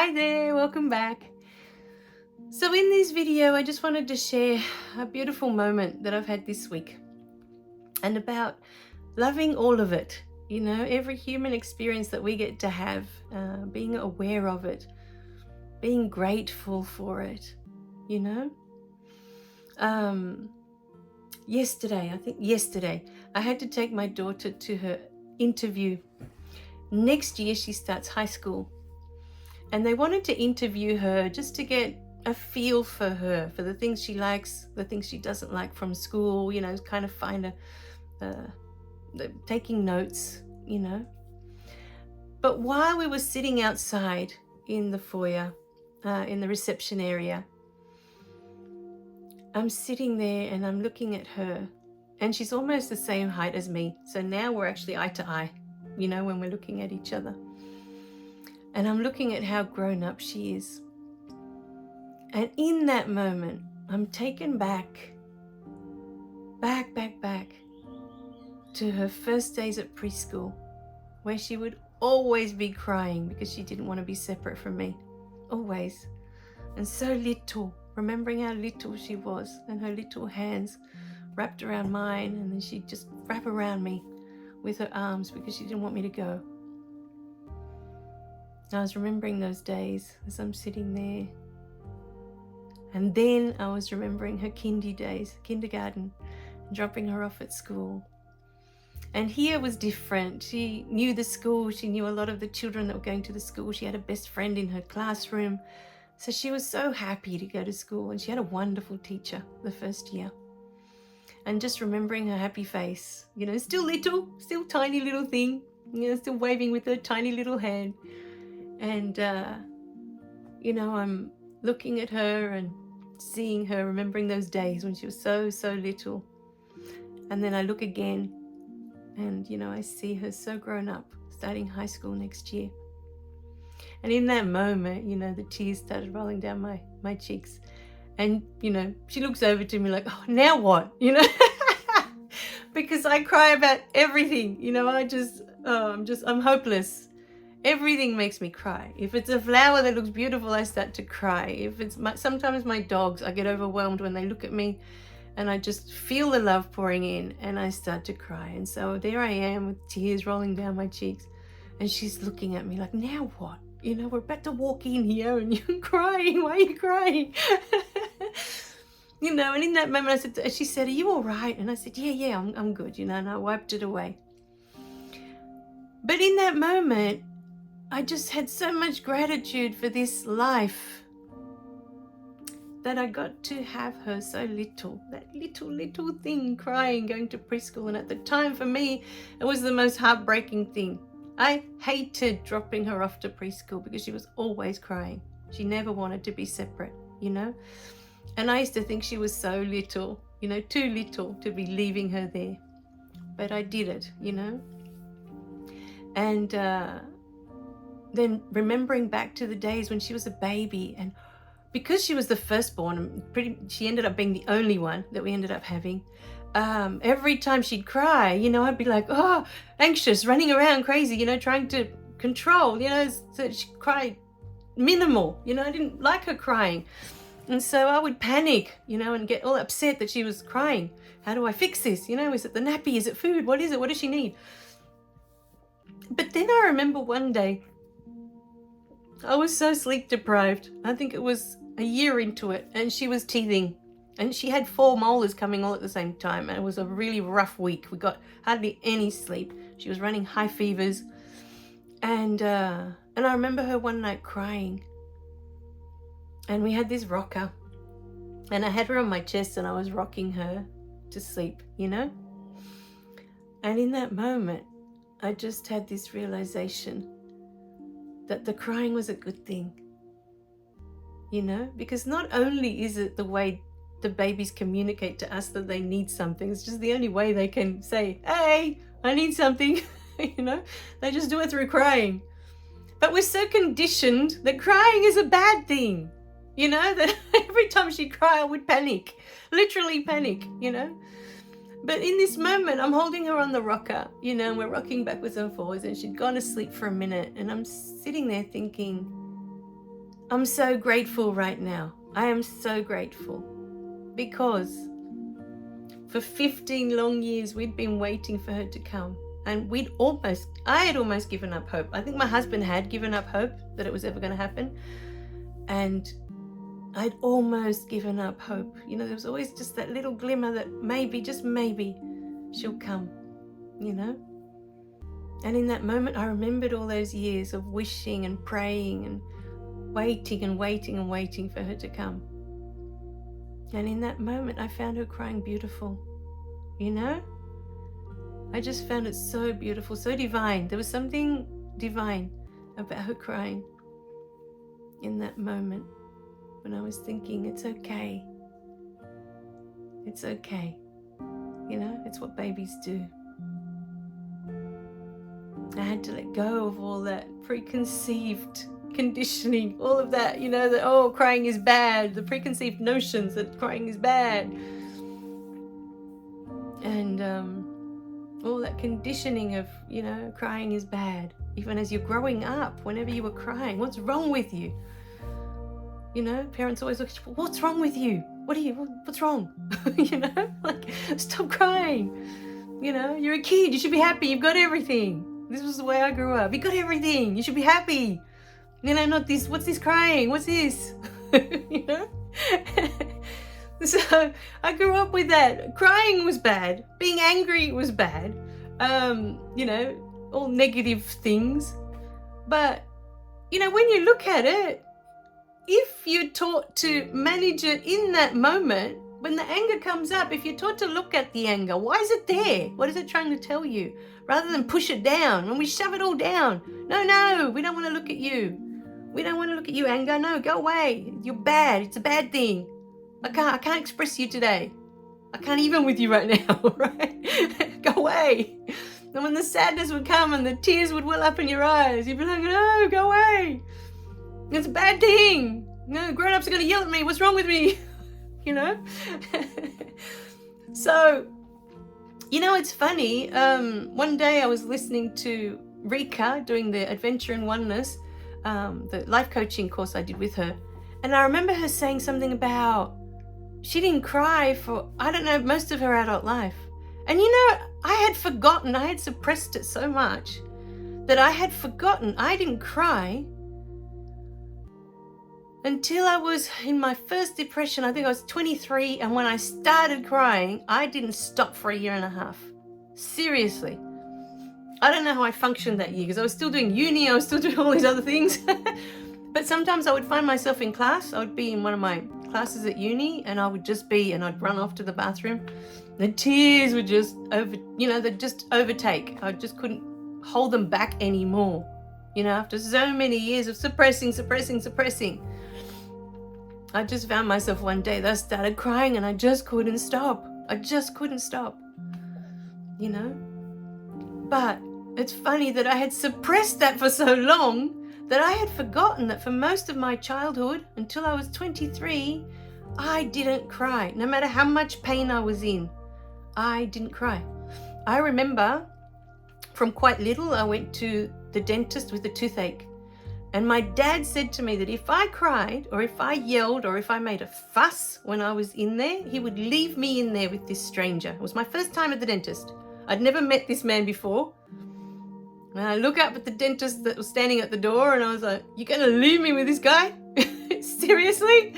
Hi there, welcome back. So in this video, I just wanted to share a beautiful moment that I've had this week and about loving all of it. You know, every human experience that we get to have, being aware of it, being grateful for it, you know. Yesterday, I had to take my daughter to her interview. Next year, she starts high school. And they wanted to interview her just to get a feel for her, for the things she likes, the things she doesn't like from school, kind of find taking notes, But while we were sitting outside in the foyer, in the reception area, I'm sitting there and I'm looking at her, and she's almost the same height as me. So now we're actually eye to eye, when we're looking at each other. And I'm looking at how grown up she is. And in that moment, I'm taken back to her first days at preschool, where she would always be crying because she didn't want to be separate from me. Always. And so little, remembering how little she was, and her little hands wrapped around mine, and then she'd just wrap around me with her arms because she didn't want me to go. I was remembering those days as I'm sitting there. And then I was remembering her kindergarten, dropping her off at school. And here was different. She knew the school. She knew a lot of the children that were going to the school. She had a best friend in her classroom. So she was so happy to go to school. And she had a wonderful teacher the first year. And just remembering her happy face, still little, still tiny little thing, still waving with her tiny little hand. And, I'm looking at her and seeing her, remembering those days when she was so little. And then I look again and, I see her so grown up, starting high school next year. And in that moment, the tears started rolling down my cheeks. And, she looks over to me like, oh, now what? Because I cry about everything, I'm hopeless. Everything makes me cry. If it's a flower that looks beautiful, I start to cry. If it's sometimes my dogs, I get overwhelmed when they look at me, and I just feel the love pouring in, and I start to cry. And so there I am with tears rolling down my cheeks, and she's looking at me like, now what? We're about to walk in here and you're crying. Why are you crying? And in that moment she said, are you all right? And I said, yeah, I'm good, and I wiped it away. But in that moment, I just had so much gratitude for this life that I got to have her so little, that little thing crying, going to preschool. And at the time for me, it was the most heartbreaking thing. I hated dropping her off to preschool because she was always crying. She never wanted to be separate, And I used to think she was so little, too little to be leaving her there. But I did it, And, then remembering back to the days when she was a baby, and because she was the firstborn, she ended up being the only one that we ended up having. Every time she'd cry, I'd be like, oh, anxious, running around crazy, trying to control, so she cried minimal, I didn't like her crying. And so I would panic, and get all upset that she was crying. How do I fix this? Is it the nappy? Is it food? What is it? What does she need? But then I remember one day, I was so sleep deprived. I think it was a year into it, and she was teething, and she had 4 molars coming all at the same time, and it was a really rough week. We got hardly any sleep. She was running high fevers, and I remember her one night crying, and we had this rocker, and I had her on my chest, and I was rocking her to sleep, And in that moment, I just had this realization that the crying was a good thing, because not only is it the way the babies communicate to us that they need something, it's just the only way they can say, hey, I need something, they just do it through crying. But we're so conditioned that crying is a bad thing, that every time she'd cry, I would panic, literally panic, But in this moment, I'm holding her on the rocker, and we're rocking backwards and forwards, and she'd gone to sleep for a minute, and I'm sitting there thinking, I'm so grateful right now. I am so grateful because for 15 long years we'd been waiting for her to come, and I had almost given up hope. I think my husband had given up hope that it was ever going to happen, and I'd almost given up hope. There was always just that little glimmer that maybe, just maybe, she'll come, And in that moment, I remembered all those years of wishing and praying and waiting and waiting and waiting for her to come. And in that moment, I found her crying beautiful, I just found it so beautiful, so divine. There was something divine about her crying in that moment when I was thinking, it's okay. It's okay. It's what babies do. I had to let go of all that preconceived conditioning, all of that, that, crying is bad, the preconceived notions that crying is bad. And all that conditioning of, crying is bad. Even as you're growing up, whenever you were crying, what's wrong with you? Parents always look at you, what's wrong with you? What's wrong? Stop crying. You're a kid, you should be happy, you've got everything. This was the way I grew up. You got everything, you should be happy. Not this, what's this crying? What's this? So I grew up with that. Crying was bad. Being angry was bad. All negative things. But, when you look at it, if you're taught to manage it in that moment, when the anger comes up, if you're taught to look at the anger, why is it there? What is it trying to tell you? Rather than push it down, when we shove it all down. No, we don't want to look at you. We don't want to look at you, anger. No, go away. You're bad. It's a bad thing. I can't express you today. I can't even with you right now, right? Go away. And when the sadness would come and the tears would well up in your eyes, you'd be like, no, go away. It's a bad thing. No, grown-ups are going to yell at me. What's wrong with me? So, it's funny. One day I was listening to Rika doing the Adventure in Oneness, the life coaching course I did with her. And I remember her saying something about she didn't cry for, most of her adult life. And I had forgotten, I had suppressed it so much that I had forgotten I didn't cry until I was in my first depression. I think I was 23, and when I started crying, I didn't stop for a year and a half. Seriously. I don't know how I functioned that year because I was still doing uni, I was still doing all these other things. But sometimes I would find myself in class. I would be in one of my classes at uni, and I'd run off to the bathroom. The tears would just they'd just overtake. I just couldn't hold them back anymore. After so many years of suppressing. I just found myself one day that I started crying and I just couldn't stop. But it's funny that I had suppressed that for so long that I had forgotten that for most of my childhood, until I was 23, I didn't cry. No matter how much pain I was in, I didn't cry. I remember from quite little, I went to the dentist with a toothache. And my dad said to me that if I cried or if I yelled or if I made a fuss when I was in there, he would leave me in there with this stranger. It was my first time at the dentist. I'd never met this man before. And I look up at the dentist that was standing at the door and I was like, you're going to leave me with this guy? Seriously?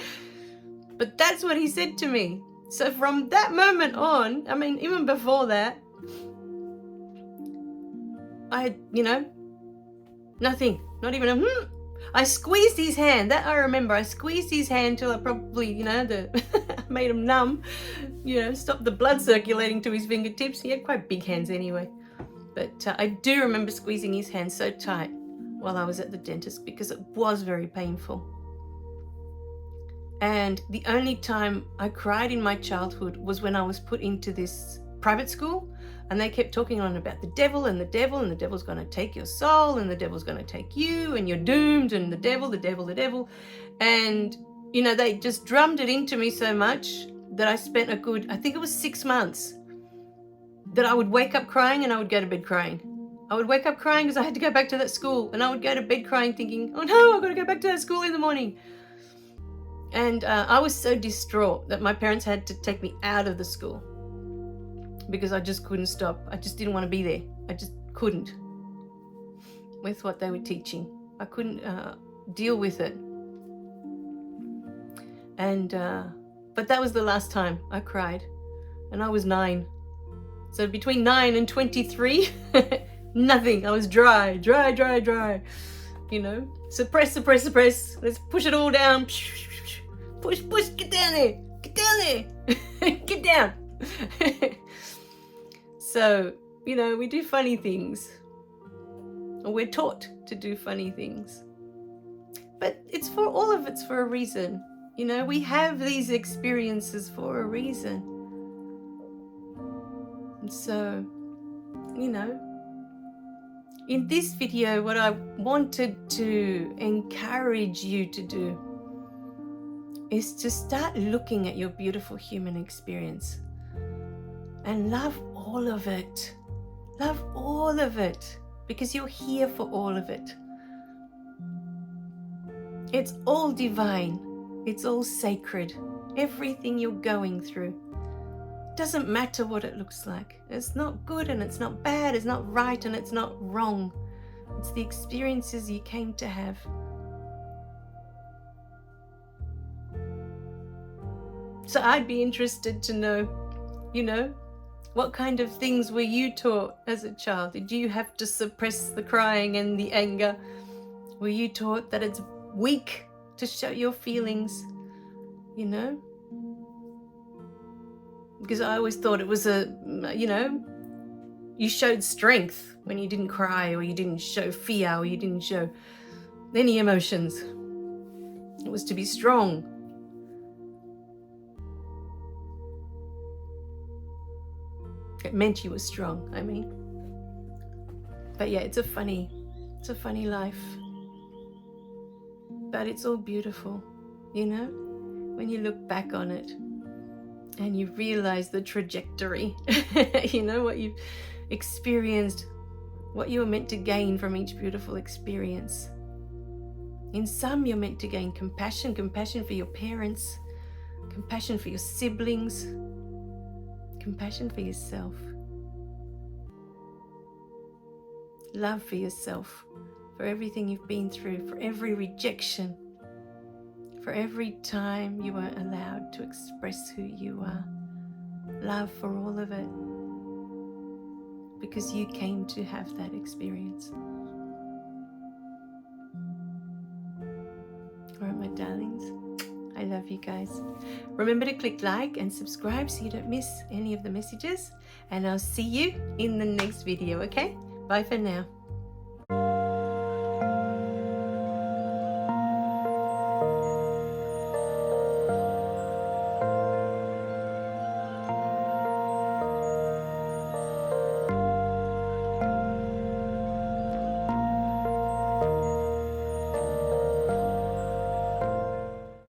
But that's what he said to me. So from that moment on, even before that, I had, nothing, not even a I squeezed his hand. That I remember. I squeezed his hand till I probably, made him numb, stopped the blood circulating to his fingertips. He had quite big hands anyway. But I do remember squeezing his hand so tight while I was at the dentist because it was very painful. And the only time I cried in my childhood was when I was put into this private school. And they kept talking on about the devil and the devil, and the devil's going to take your soul, and the devil's going to take you, and you're doomed, and the devil. And, they just drummed it into me so much that I spent a good, I think it was 6 months, that I would wake up crying and I would go to bed crying. I would wake up crying because I had to go back to that school, and I would go to bed crying thinking, oh no, I've got to go back to that school in the morning. And I was so distraught that my parents had to take me out of the school because I just couldn't stop. I just didn't want to be there. I just couldn't with what they were teaching. I couldn't deal with it. And but that was the last time I cried, and I was 9. So between 9 and 23, nothing. I was dry. You know, suppress. Let's push it all down. Push. Get down there. Get down. So, you know, we do funny things, or we're taught to do funny things. But it's for all of it's for a reason. You know, we have these experiences for a reason. And so, you know, in this video, what I wanted to encourage you to do is to start looking at your beautiful human experience and love all of it. Love all of it, because you're here for all of it. It's all divine. It's all sacred. Everything you're going through. Doesn't matter what it looks like. It's not good and it's not bad. It's not right and it's not wrong. It's the experiences you came to have. So I'd be interested to know, you know, what kind of things were you taught as a child? Did you have to suppress the crying and the anger? Were you taught that it's weak to show your feelings, you know? Because I always thought it was you showed strength when you didn't cry, or you didn't show fear, or you didn't show any emotions. It was to be strong. It meant you were strong, I mean. But yeah, it's a funny life. But it's all beautiful, you know, when you look back on it and you realize the trajectory, you know, what you've experienced, what you were meant to gain from each beautiful experience. In some, you're meant to gain compassion for your parents, compassion for your siblings, compassion for yourself, love for yourself, for everything you've been through, for every rejection, for every time you weren't allowed to express who you are. Love for all of it, because you came to have that experience. All right, my darlings, I love you guys. Remember to click like and subscribe so you don't miss any of the messages, and I'll see you in the next video, okay? Bye for now.